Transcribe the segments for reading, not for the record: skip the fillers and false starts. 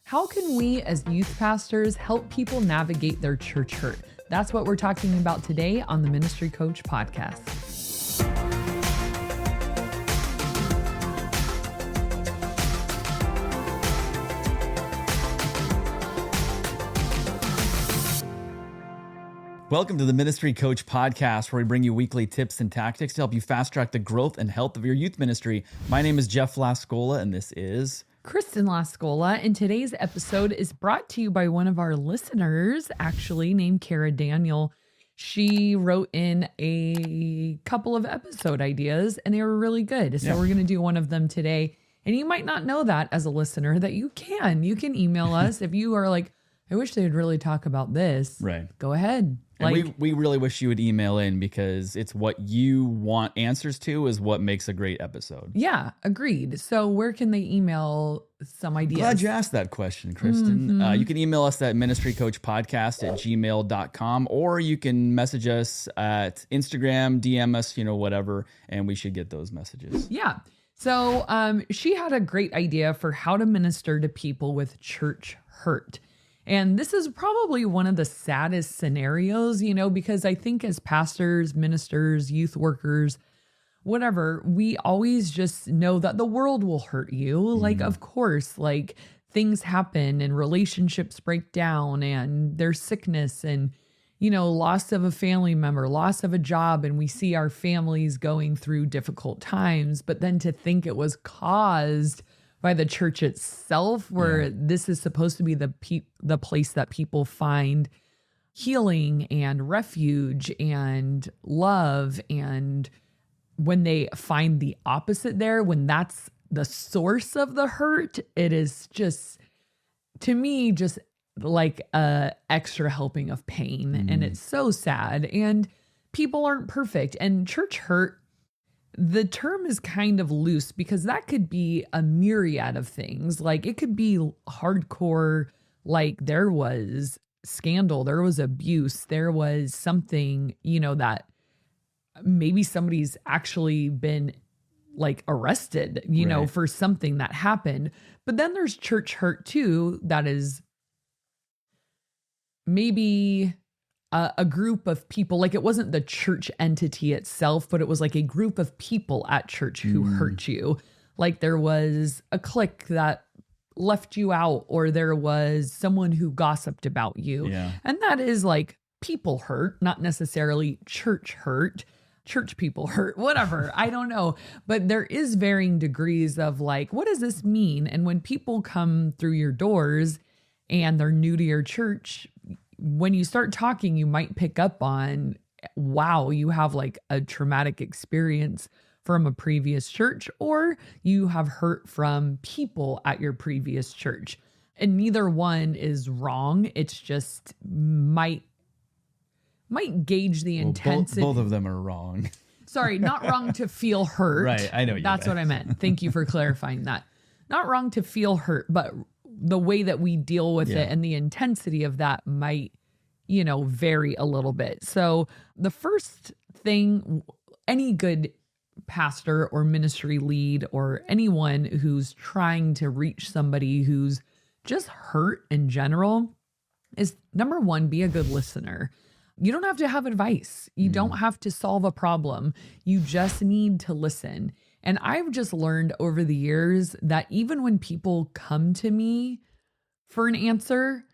How can we as youth pastors help people navigate their church hurt? That's what we're talking about today on the Ministry Coach Podcast. Welcome to the Ministry Coach Podcast, where we bring you weekly tips and tactics to help you fast track the growth and health of your youth ministry. My name is Jeff Lascola, and this is Kristen Lascola, and today's episode is brought to you by one of our listeners, actually named Cara Daniel. She wrote in a couple of episode ideas, and they were really good. So we're going to do one of them today. And you might not know that as a listener, that you can email us if you are like, I wish they would really talk about this. right. Go ahead. And we really wish you would email in, because it's what you want answers to is what makes a great episode. Yeah, agreed. So where can they email some ideas? Glad you asked that question, Kristen. You can email us at ministrycoachpodcast@gmail.com, or you can message us at Instagram, DM us, whatever, and we should get those messages. Yeah. So she had a great idea for how to minister to people with church hurt. And this is probably one of the saddest scenarios, because I think as pastors, ministers, youth workers, whatever, we always just know that the world will hurt you. Like, of course, like things happen and relationships break down and there's sickness and, loss of a family member, loss of a job. And we see our families going through difficult times. But then to think it was caused by the church itself, where this is supposed to be the place that people find healing and refuge and love. And when they find the opposite there, when that's the source of the hurt, it is just, to me, just like a extra helping of pain. And it's so sad. And people aren't perfect. And church hurt, the term is kind of loose, because that could be a myriad of things. Like it could be hardcore, like there was scandal, there was abuse, there was something, that maybe somebody's actually been like arrested, Right. for something that happened. But then there's church hurt too, that is maybe a group of people, like it wasn't the church entity itself, but it was like a group of people at church who hurt you. Like there was a clique that left you out, or there was someone who gossiped about you. Yeah. And that is like people hurt, not necessarily church hurt. Church people hurt, whatever. I don't know. But there is varying degrees of like, what does this mean? And when people come through your doors and they're new to your church, when you start talking, you might pick up on, wow, you have like a traumatic experience from a previous church, or you have hurt from people at your previous church. And neither one is wrong. It's just might gauge the intensity. Both of them are wrong. Sorry, not wrong to feel hurt. Right, I know you That's meant. what I meant. Thank you for clarifying that. Not wrong to feel hurt, but the way that we deal with it and the intensity of that might, vary a little bit. So the first thing any good pastor or ministry lead or anyone who's trying to reach somebody who's just hurt in general is, number one, be a good listener. You don't have to have advice. You don't have to solve a problem. You just need to listen. And I've just learned over the years that even when people come to me for an answer,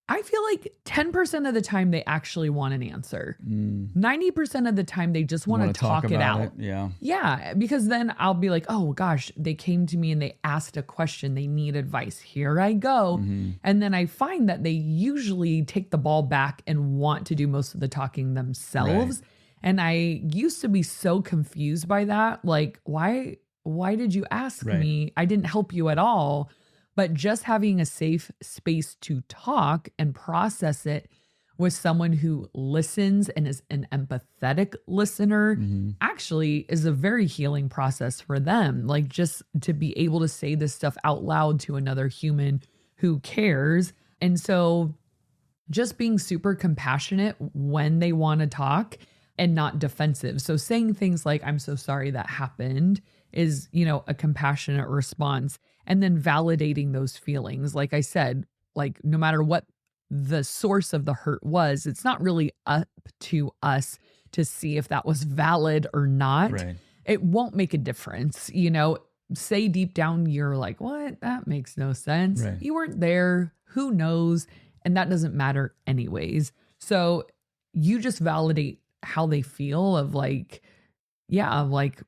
I feel like 10% of the time they actually want an answer. 90% of the time they just want to talk it out. Yeah. Yeah, because then I'll be like, oh gosh, they came to me and they asked a question. They need advice. Here I go. And then I find that they usually take the ball back and want to do most of the talking themselves. Right. And I used to be so confused by that. Like, why did you ask me? I didn't help you at all. But just having a safe space to talk and process it with someone who listens and is an empathetic listener actually is a very healing process for them. Like just to be able to say this stuff out loud to another human who cares. And so just being super compassionate when they want to talk and not defensive. So saying things like, I'm so sorry that happened is, a compassionate response. and then validating those feelings. Like I said, like no matter what the source of the hurt was, it's not really up to us to see if that was valid or not. Right. It won't make a difference. Say deep down, you're like, what? That makes no sense. Right. You weren't there. Who knows? And that doesn't matter anyways. So you just validate how they feel of like, yeah, like,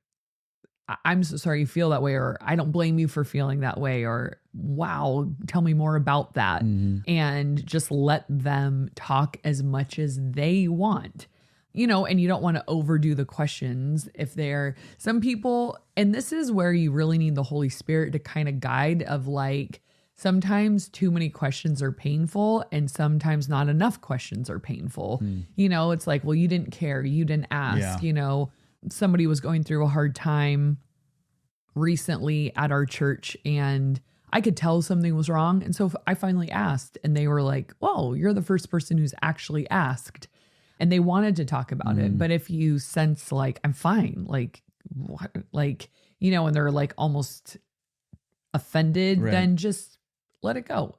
I'm so sorry you feel that way, or I don't blame you for feeling that way, or wow, tell me more about that. And just let them talk as much as they want. And you don't want to overdo the questions if they're some people. And this is where you really need the Holy Spirit to kind of guide of like, sometimes too many questions are painful and sometimes not enough questions are painful. It's like, well, you didn't care. You didn't ask, somebody was going through a hard time recently at our church and I could tell something was wrong. And so I finally asked and they were like, whoa, you're the first person who's actually asked. And they wanted to talk about it. But if you sense like, I'm fine, like, what, like, and they're like almost offended, then just let it go.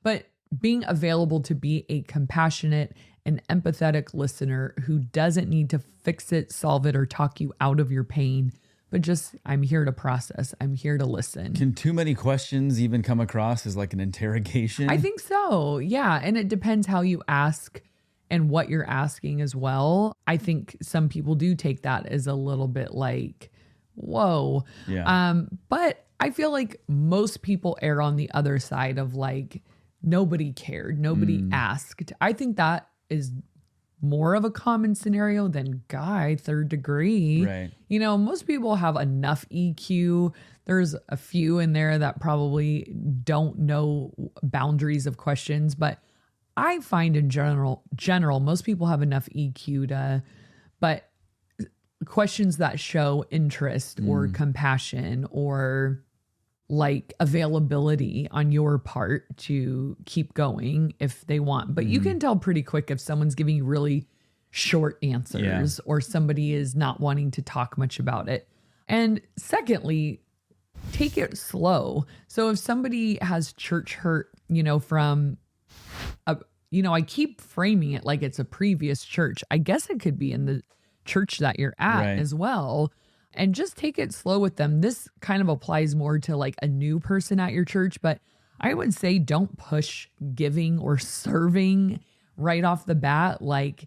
But being available to be a compassionate and empathetic listener who doesn't need to fix it, solve it, or talk you out of your pain, but just, I'm here to process. I'm here to listen. Can too many questions even come across as like an interrogation? I think so. Yeah. And it depends how you ask and what you're asking as well. I think some people do take that as a little bit like, whoa. Yeah. But I feel like most people err on the other side of like, nobody cared. Nobody asked. I think that is more of a common scenario than guy third degree. Right. Most people have enough EQ. There's a few in there that probably don't know boundaries of questions, but I find in general, most people have enough EQ but questions that show interest or compassion or like availability on your part to keep going if they want. But you can tell pretty quick if someone's giving you really short answers or somebody is not wanting to talk much about it. And secondly, take it slow. So if somebody has church hurt, from I keep framing it like it's a previous church. I guess it could be in the church that you're at as well. And just take it slow with them. This kind of applies more to like a new person at your church, but I would say don't push giving or serving right off the bat. Like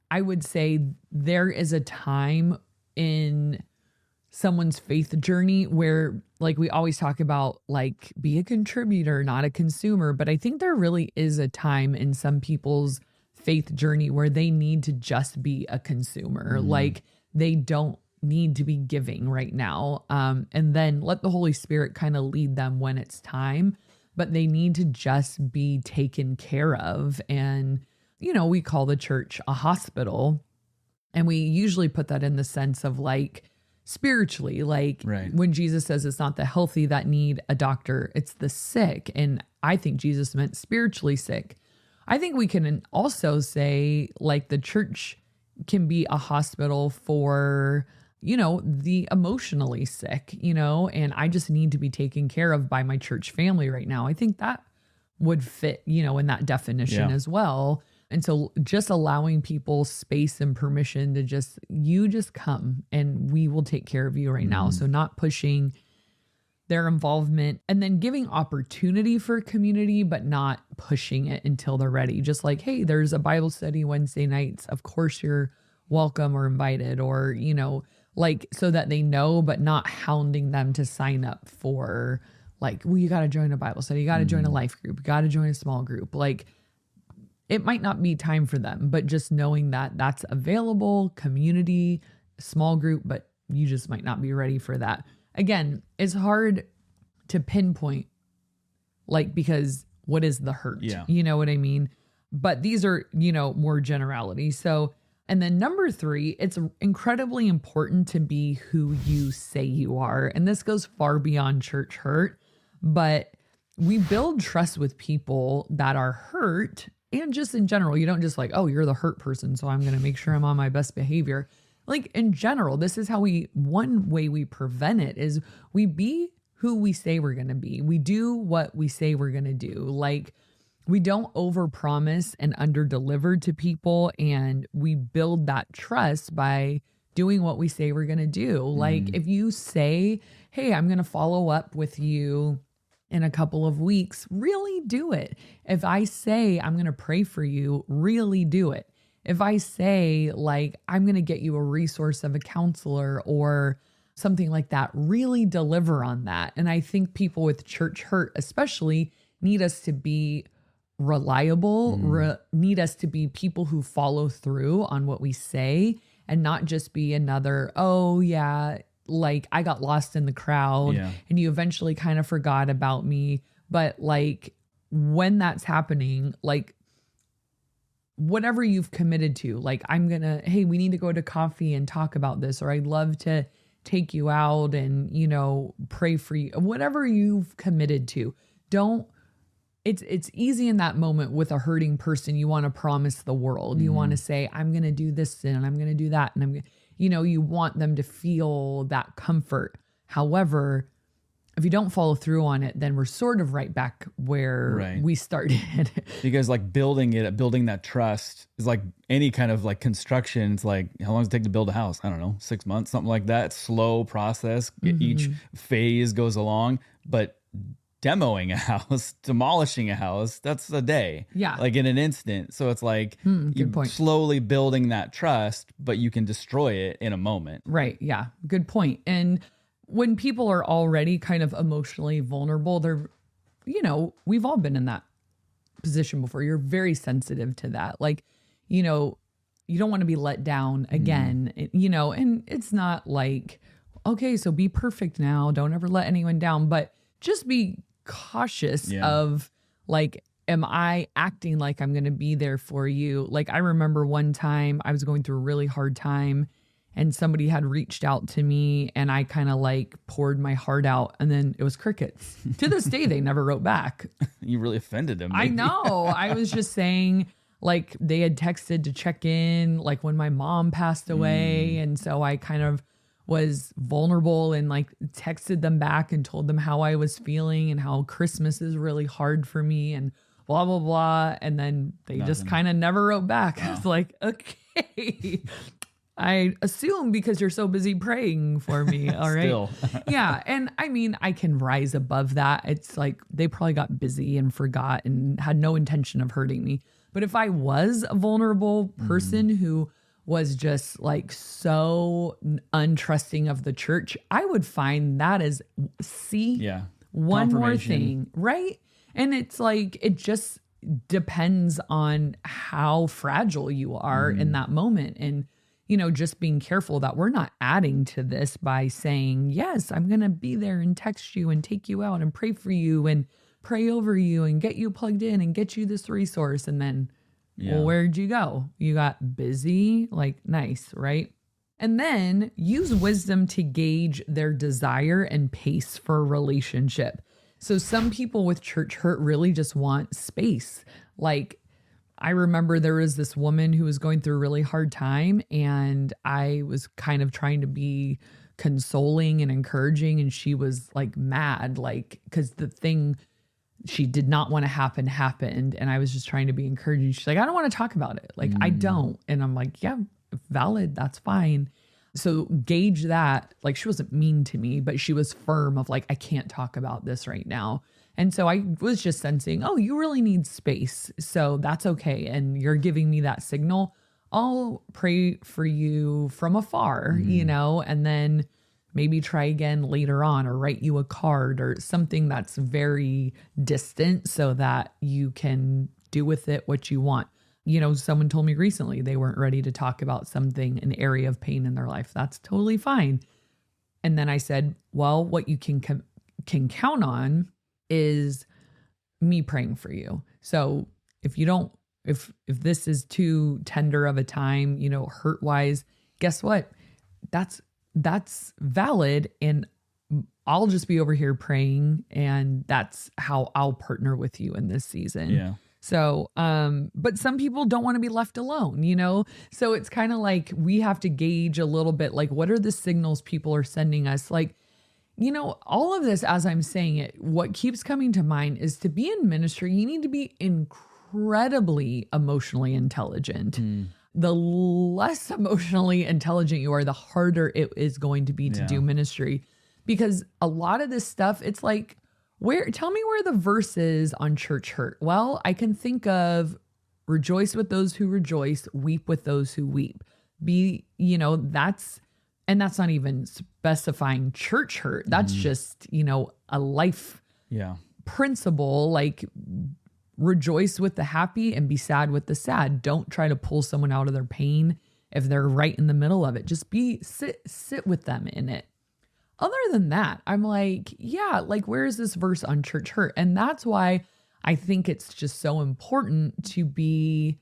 I would say there is a time in someone's faith journey where like we always talk about like be a contributor, not a consumer. But I think there really is a time in some people's faith journey where they need to just be a consumer. Like they don't need to be giving right now. And then let the Holy Spirit kind of lead them when it's time, but they need to just be taken care of. And, we call the church a hospital and we usually put that in the sense of like spiritually, like when Jesus says it's not the healthy that need a doctor, it's the sick. And I think Jesus meant spiritually sick. I think we can also say like the church can be a hospital for the emotionally sick, and I just need to be taken care of by my church family right now. I think that would fit, in that definition as well. And so just allowing people space and permission to just come and we will take care of you right now. So not pushing their involvement and then giving opportunity for community, but not pushing it until they're ready. Just like, hey, there's a Bible study Wednesday nights. Of course you're welcome or invited or, like so that they know, but not hounding them to sign up for like, well, you got to join a Bible study. You got to join a life group. You got to join a small group. Like it might not be time for them, but just knowing that that's available, community, small group, but you just might not be ready for that. Again, it's hard to pinpoint like, because what is the hurt? Yeah. You know what I mean? But these are, more generality. So, and then number 3, it's incredibly important to be who you say you are. And this goes far beyond church hurt, but we build trust with people that are hurt and just in general. You don't just like, oh, you're the hurt person, so I'm going to make sure I'm on my best behavior. Like in general, this is how one way we prevent it is we be who we say we're going to be. We do what we say we're going to do. Like, we don't overpromise and underdeliver to people, and we build that trust by doing what we say we're going to do. Like, if you say, hey, I'm going to follow up with you in a couple of weeks, really do it. If I say I'm going to pray for you, really do it. If I say, like, I'm going to get you a resource of a counselor or something like that, really deliver on that. And I think people with church hurt especially need us to be reliable, need us to be people who follow through on what we say, and not just be another, oh yeah, like I got lost in the crowd and you eventually kind of forgot about me. But like, when that's happening, like, whatever you've committed to, like, hey, we need to go to coffee and talk about this, or I'd love to take you out and, pray for you, whatever you've committed to. It's easy in that moment with a hurting person. You want to promise the world. You want to say, I'm going to do this and I'm going to do that. And you want them to feel that comfort. However, if you don't follow through on it, then we're sort of right back where we started. Because like building that trust is like any kind of like construction. It's like, how long does it take to build a house? I don't know, 6 months, something like that. Slow process. Each phase goes along, but demoing a house, demolishing a house, that's a day. Yeah. Like in an instant. So it's like you're slowly building that trust, but you can destroy it in a moment. Right. Yeah. Good point. And when people are already kind of emotionally vulnerable, they're, we've all been in that position before. You're very sensitive to that. Like, you don't want to be let down again, and it's not like, okay, so be perfect now. Don't ever let anyone down, but just be cautious of like, am I acting like I'm going to be there for you? Like, I remember one time I was going through a really hard time and somebody had reached out to me and I kind of like poured my heart out, and then it was crickets. To this day, they never wrote back. You really offended them. I know. I was just saying, like, they had texted to check in, like when my mom passed away. And so I kind of was vulnerable and like texted them back and told them how I was feeling and how Christmas is really hard for me and blah, blah, blah. And then they just kind of never wrote back. Wow. I was like, okay, I assume because you're so busy praying for me. All right. Still. Yeah. And I mean, I can rise above that. It's like they probably got busy and forgot and had no intention of hurting me. But if I was a vulnerable person who was just like so untrusting of the church, I would find that as one more thing, right? And it's like, it just depends on how fragile you are in that moment. And, just being careful that we're not adding to this by saying, yes, I'm going to be there and text you and take you out and pray for you and pray over you and get you plugged in and get you this resource. And then, well, where'd you go? You got busy, like, nice, right? And then use wisdom to gauge their desire and pace for a relationship. So some people with church hurt really just want space. Like, I remember there was this woman who was going through a really hard time, and I was kind of trying to be consoling and encouraging, and she was like mad, like, because the thing she did not want to happen happened, and I was just trying to be encouraging. She's like, I don't want to talk about it. Like, I don't. And I'm like, yeah, valid. That's fine. So gauge that. Like, she wasn't mean to me, but she was firm of like, I can't talk about this right now. And so I was just sensing, oh, you really need space. So that's okay. And you're giving me that signal. I'll pray for you from afar, and then maybe try again later on, or write you a card or something that's very distant so that you can do with it what you want. Someone told me recently they weren't ready to talk about something, an area of pain in their life. That's totally fine. And then I said, well, what you can count on is me praying for you. So if this is too tender of a time, hurt wise, guess what? That's valid. And I'll just be over here praying, and that's how I'll partner with you in this season. Yeah. So, but some people don't want to be left alone, So it's kind of like we have to gauge a little bit, like, what are the signals people are sending us? Like, all of this, as I'm saying it, what keeps coming to mind is to be in ministry, you need to be incredibly emotionally intelligent. The less emotionally intelligent you are, the harder it is going to be to do ministry. Because a lot of this stuff, it's like, tell me where the verse is on church hurt. Well, I can think of rejoice with those who rejoice, weep with those who weep. And that's not even specifying church hurt. That's just, a life principle, like rejoice with the happy and be sad with the sad. Don't try to pull someone out of their pain if they're right in the middle of it. Just sit with them in it. Other than that, I'm like, where is this verse on church hurt? And that's why I think it's just so important to be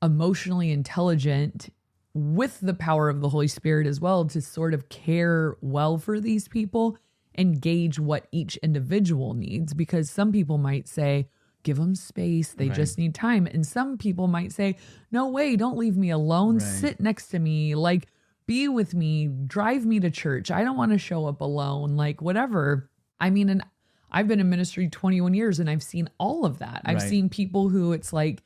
emotionally intelligent with the power of the Holy Spirit as well, to sort of care well for these people and gauge what each individual needs. Because some people might say, give them space. They just need time. And some people might say, no way, don't leave me alone. Sit next to me. Like, be with me, drive me to church. I don't want to show up alone, like whatever. I mean, and I've been in ministry 21 years and I've seen all of that. I've seen people who it's like,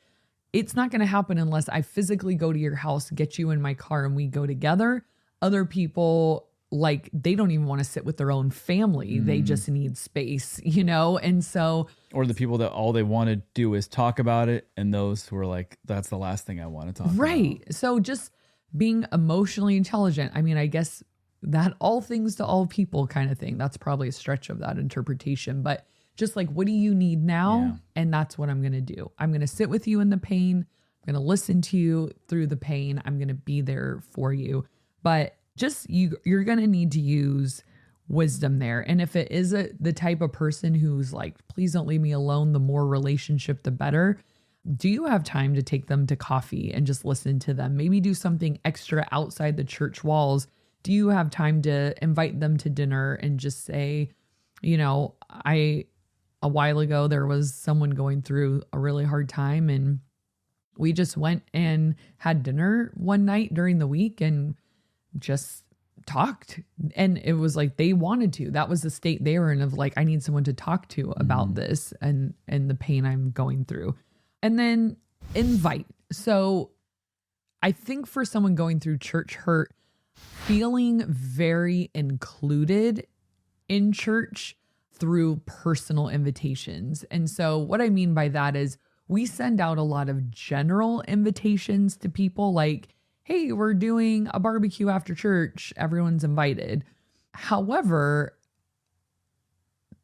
it's not going to happen unless I physically go to your house, get you in my car and we go together. Other people, like, they don't even want to sit with their own family. They just need space, And so, or the people that all they want to do is talk about it. And those who are like, that's the last thing I want to talk about. So just being emotionally intelligent. I mean, I guess that all things to all people kind of thing. That's probably a stretch of that interpretation, but just like, what do you need now? Yeah. And that's what I'm going to do. I'm going to sit with you in the pain. I'm going to listen to you through the pain. I'm going to be there for you, but just you're going to need to use wisdom there. And if it is the type of person who's like, please don't leave me alone, the more relationship, the better. Do you have time to take them to coffee and just listen to them? Maybe do something extra outside the church walls. Do you have time to invite them to dinner and just say, a while ago, there was someone going through a really hard time and we just went and had dinner one night during the week and just talked. And it was like, they wanted to, that was the state they were in of like, I need someone to talk to about this and the pain I'm going through. And then invite. So I think for someone going through church hurt, feeling very included in church through personal invitations. And so what I mean by that is we send out a lot of general invitations to people like, hey, we're doing a barbecue after church. Everyone's invited. However,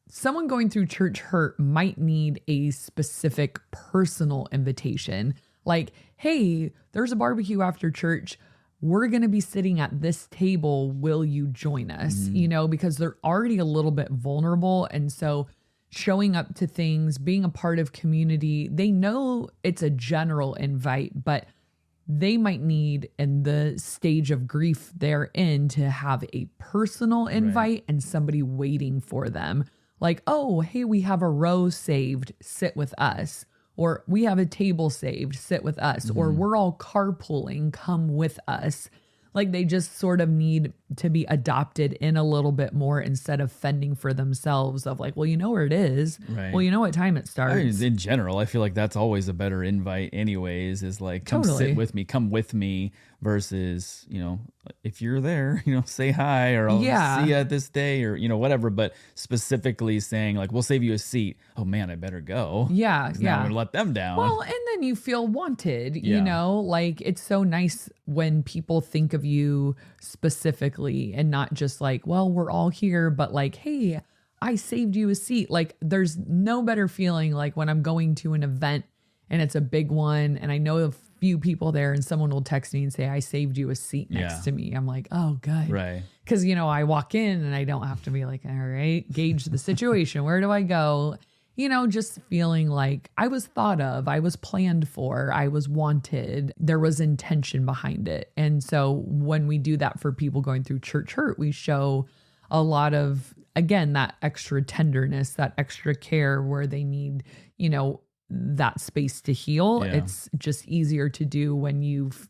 someone going through church hurt might need a specific personal invitation. Like, hey, there's a barbecue after church. We're going to be sitting at this table. Will you join us? Because they're already a little bit vulnerable. And so showing up to things, being a part of community, they know it's a general invite, but they might need in the stage of grief they're in to have a personal invite and somebody waiting for them. Like, oh, hey, we have a row saved, sit with us. Or we have a table saved, sit with us. Or we're all carpooling, come with us. Like they just sort of need to be adopted in a little bit more instead of fending for themselves of like, well, you know where it is. Right. Well, you know what time it starts. I mean, in general, I feel like that's always a better invite anyways, is like, come sit with me, come with me versus, if you're there, say hi or I'll see you at this day or, whatever. But specifically saying like, we'll save you a seat. Oh man, I better go. Yeah. Now I'm going to let them down. Well, and then you feel wanted, like it's so nice when people think of you specifically and not just like, well, we're all here, but like, hey, I saved you a seat. Like there's no better feeling like when I'm going to an event and it's a big one and I know a few people there and someone will text me and say, I saved you a seat next to me. I'm like, oh, good. Right. Because, I walk in and I don't have to be like, all right, gauge the situation. Where do I go? Just feeling like I was thought of, I was planned for, I was wanted. There was intention behind it. And so when we do that for people going through church hurt, we show a lot of, again, that extra tenderness, that extra care where they need, that space to heal. Yeah. It's just easier to do when you've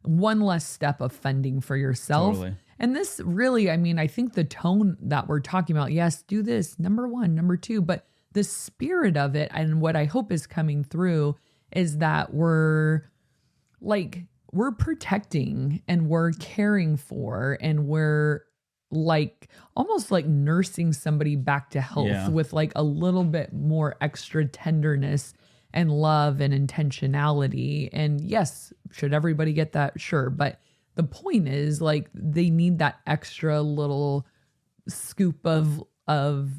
one less step of fending for yourself. Totally. And this really, I mean, I think the tone that we're talking about, yes, do this, number one, number two, but the spirit of it and what I hope is coming through is that we're protecting and we're caring for and we're like almost like nursing somebody back to health with like a little bit more extra tenderness and love and intentionality. And yes, should everybody get that? Sure. But the point is like they need that extra little scoop of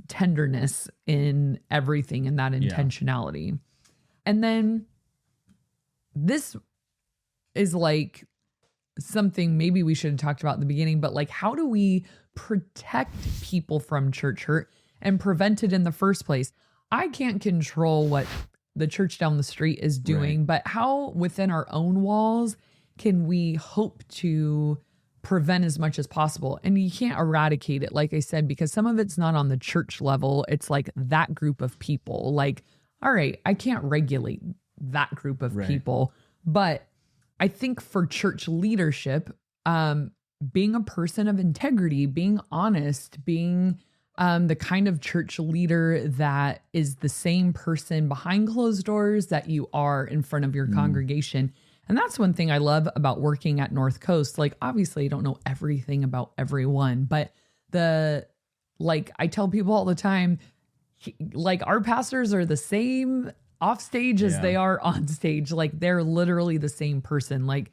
tenderness in everything and that intentionality. And then this is like something maybe we should have talked about in the beginning, but like, how do we protect people from church hurt and prevent it in the first place? I can't control what the church down the street is doing, but how within our own walls can we hope to prevent as much as possible? And you can't eradicate it, like I said, because some of it's not on the church level. It's like that group of people. Like, all right, I can't regulate that group of people, but I think for church leadership, being a person of integrity, being honest, being the kind of church leader that is the same person behind closed doors that you are in front of your congregation. And that's one thing I love about working at North Coast. Like, obviously I don't know everything about everyone, but I tell people all the time, like our pastors are the same off stage as they are on stage. Like they're literally the same person. Like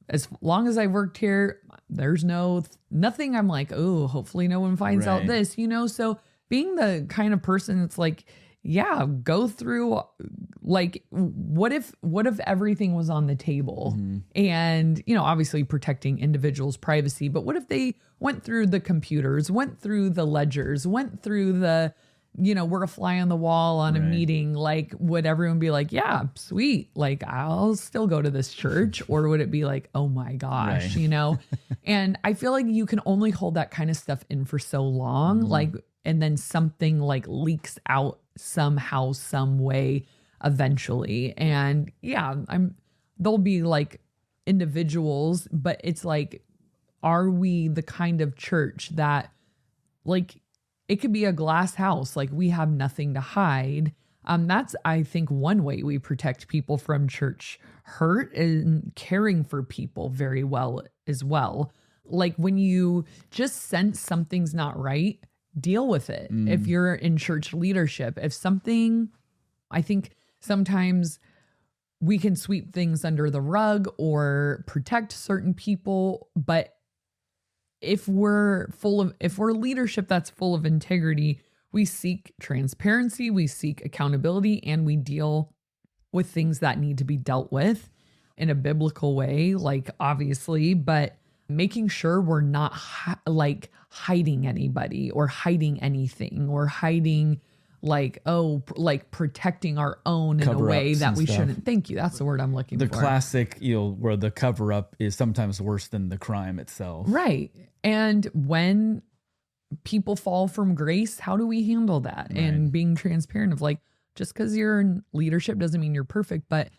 as long as I've worked here, there's nothing I'm like, oh, hopefully no one finds out this, So being the kind of person that's like, yeah, go through like, what if everything was on the table and, obviously protecting individuals' privacy, but what if they went through the computers, went through the ledgers, went through the, we're a fly on the wall on a meeting, like would everyone be like, yeah, sweet. Like I'll still go to this church, or would it be like, oh my gosh, And I feel like you can only hold that kind of stuff in for so long, and then something like leaks out somehow, some way eventually. And there'll be like individuals, but it's like, are we the kind of church that like, it could be a glass house, like we have nothing to hide. That's, I think, one way we protect people from church hurt, and caring for people very well as well. Like when you just sense something's not right, deal with it. If you're in church leadership, if something, I think sometimes we can sweep things under the rug or protect certain people, but if we're leadership that's full of integrity, we seek transparency, we seek accountability, and we deal with things that need to be dealt with in a biblical way, like obviously, but making sure we're not hiding anybody or hiding anything or hiding protecting our own in a way that we shouldn't. Thank you. That's the word I'm looking for. The classic, where the cover up is sometimes worse than the crime itself. Right. And when people fall from grace, how do we handle that? And being transparent of like, just because you're in leadership doesn't mean you're perfect, but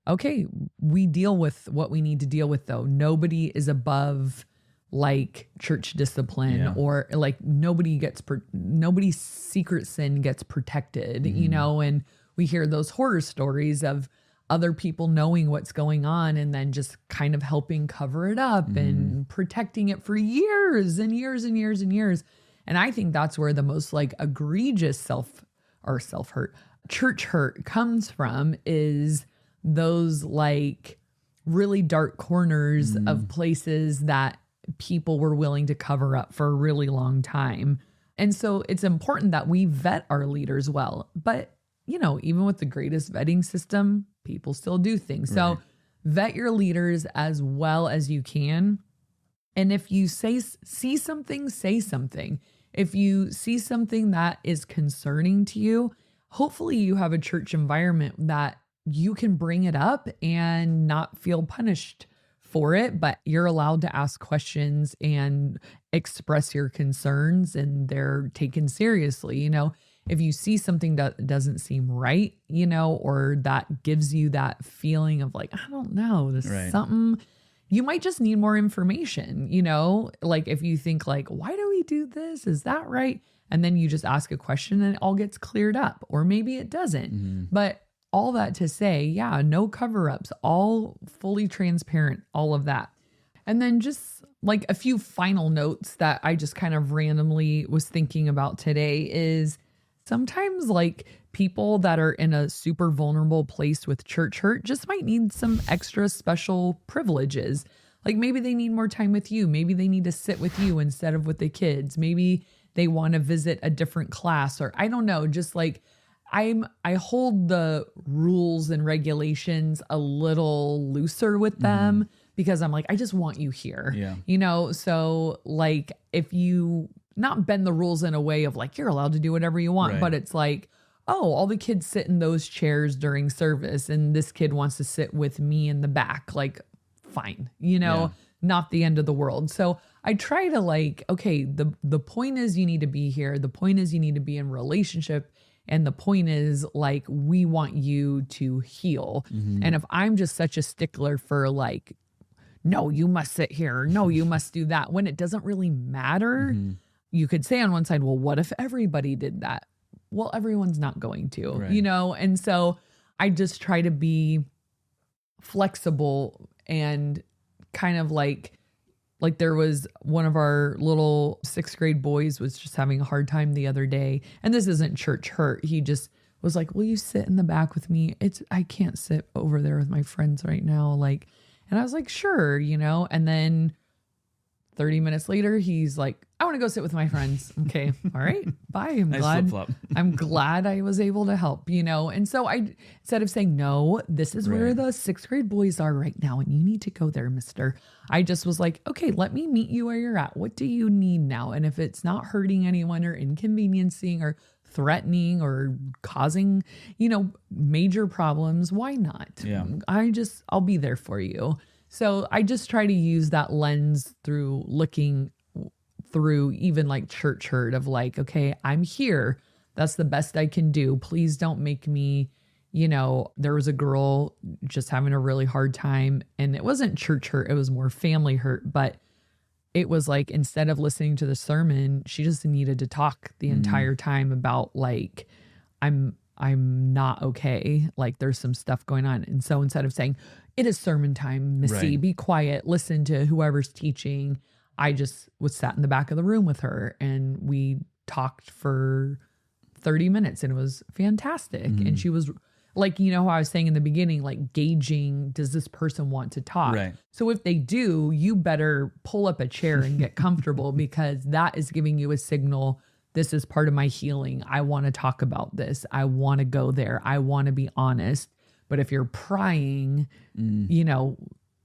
okay, we deal with what we need to deal with though. Nobody is above like church discipline or like nobody's secret sin gets protected, and we hear those horror stories of other people knowing what's going on and then just kind of helping cover it up and protecting it for years and years and years and years. And I think that's where the most like egregious self-hurt, church hurt comes from, is those like really dark corners of places that people were willing to cover up for a really long time. And so it's important that we vet our leaders well. But, even with the greatest vetting system, people still do things. So vet your leaders as well as you can. And if you see something, say something. If you see something that is concerning to you, hopefully you have a church environment that you can bring it up and not feel punished for it, but you're allowed to ask questions and express your concerns, and they're taken seriously. If you see something that doesn't seem right, or that gives you that feeling of like, I don't know, this something, you might just need more information, like if you think like, why do we do this? Is that right? And then you just ask a question and it all gets cleared up, or maybe it doesn't. But all that to say, yeah, no cover-ups, all fully transparent, all of that. And then just like a few final notes that I just kind of randomly was thinking about today is sometimes like people that are in a super vulnerable place with church hurt just might need some extra special privileges. Like maybe they need more time with you. Maybe they need to sit with you instead of with the kids. Maybe they want to visit a different class, or I don't know, just like I hold the rules and regulations a little looser with them because I'm like, I just want you here. Yeah. So like if you not bend the rules in a way of like, you're allowed to do whatever you want, Right. but it's like, oh, all the kids sit in those chairs during service and this kid wants to sit with me in the back. Like, fine, Yeah. not the end of the world. So I try to like, okay, the point is you need to be here. The point is you need to be in relationship. And the point is like, we want you to heal. And if I'm just such a stickler for like, no, you must sit here. No, you must do that. When it doesn't really matter, you could say on one side, well, what if everybody did that? Well, everyone's not going to, Right. And so I just try to be flexible and kind of like there was one of our little 6th grade boys was just having a hard time the other day. And this isn't church hurt. He just was like, will you sit in the back with me? I can't sit over there with my friends right now. Like, and I was like, sure, and then 30 minutes later, he's like, I want to go sit with my friends. Okay. All right. Bye. Nice flip-flop. I'm glad I was able to help, And so I, instead of saying, no, this is where Right. the 6th grade boys are right now, and you need to go there, mister. I just was like, okay, let me meet you where you're at. What do you need now? And if it's not hurting anyone or inconveniencing or threatening or causing, major problems, why not? Yeah. I'll be there for you. So I just try to use that lens through looking through even like church hurt of like, okay, I'm here. That's the best I can do. Please don't make me, there was a girl just having a really hard time, and it wasn't church hurt. It was more family hurt, but it was like, instead of listening to the sermon, she just needed to talk the entire time about like, I'm not okay. Like there's some stuff going on. And so instead of saying, it is sermon time, Missy, Right. be quiet, listen to whoever's teaching, I just was sat in the back of the room with her and we talked for 30 minutes and it was fantastic. And she was like, how I was saying in the beginning, like gauging, does this person want to talk? Right. So if they do, you better pull up a chair and get comfortable because that is giving you a signal. This is part of my healing. I want to talk about this. I want to go there. I want to be honest. But if you're prying,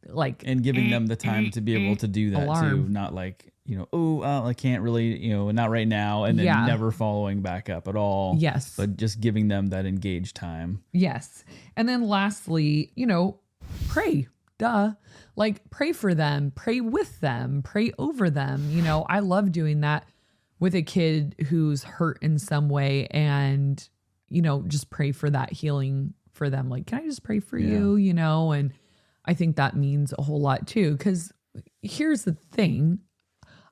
like. And giving them the time to be able to do that Alarm. too. Not like, I can't really, not right now. And then Yeah. never following back up at all. Yes. But just giving them that engaged time. Yes. And then lastly, pray. Duh. Like pray for them, pray with them, pray over them. I love doing that with a kid who's hurt in some way and, just pray for that healing for them. Like, can I just pray for you? And I think that means a whole lot too. Cause here's the thing.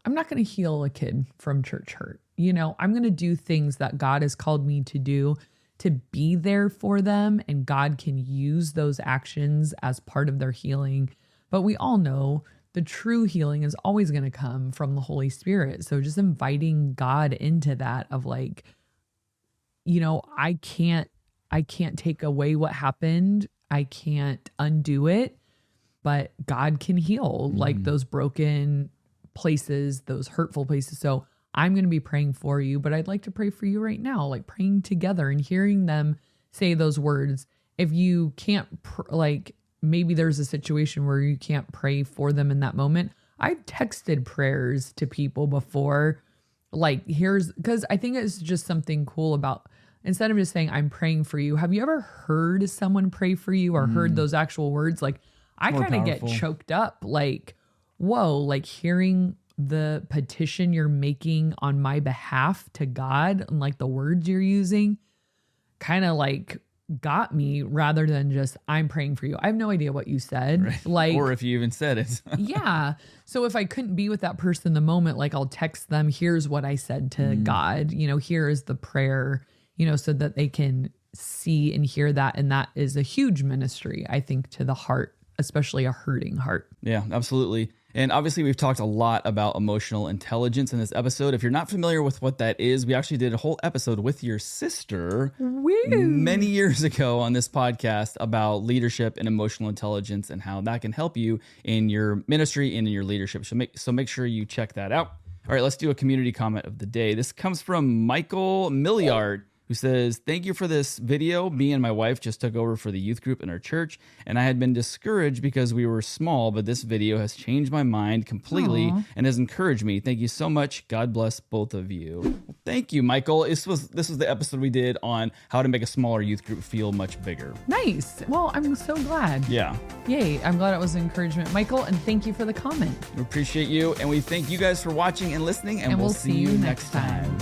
I'm not going to heal a kid from church hurt. I'm going to do things that God has called me to do to be there for them. And God can use those actions as part of their healing. But we all know the true healing is always going to come from the Holy Spirit. So just inviting God into that of like, I can't take away what happened. I can't undo it, but God can heal like those broken places, those hurtful places. So I'm going to be praying for you, but I'd like to pray for you right now, like praying together and hearing them say those words. If you can't, maybe there's a situation where you can't pray for them in that moment. I've texted prayers to people before, because I think it's just something cool about, instead of just saying, I'm praying for you. Have you ever heard someone pray for you or heard those actual words? Like I More kind of get powerful. choked up, like, whoa, like hearing the petition you're making on my behalf to God and like the words you're using kind of like got me rather than just, I'm praying for you. I have no idea what you said. Right. Like, or if you even said it. yeah. So if I couldn't be with that person in the moment, like I'll text them, here's what I said to God, here is the prayer, so that they can see and hear that. And that is a huge ministry, I think, to the heart, especially a hurting heart. Yeah, absolutely. And obviously, we've talked a lot about emotional intelligence in this episode. If you're not familiar with what that is, we actually did a whole episode with your sister many years ago on this podcast about leadership and emotional intelligence and how that can help you in your ministry and in your leadership. So make sure you check that out. All right, let's do a community comment of the day. This comes from Michael Milliard, who says, thank you for this video. Me and my wife just took over for the youth group in our church, and I had been discouraged because we were small, but this video has changed my mind completely and has encouraged me. Thank you so much. God bless both of you. Well, thank you, Michael. This was the episode we did on how to make a smaller youth group feel much bigger. Nice. Well, I'm so glad. Yeah. Yay. I'm glad it was encouragement, Michael, and thank you for the comment. We appreciate you, and we thank you guys for watching and listening, and we'll see you next time.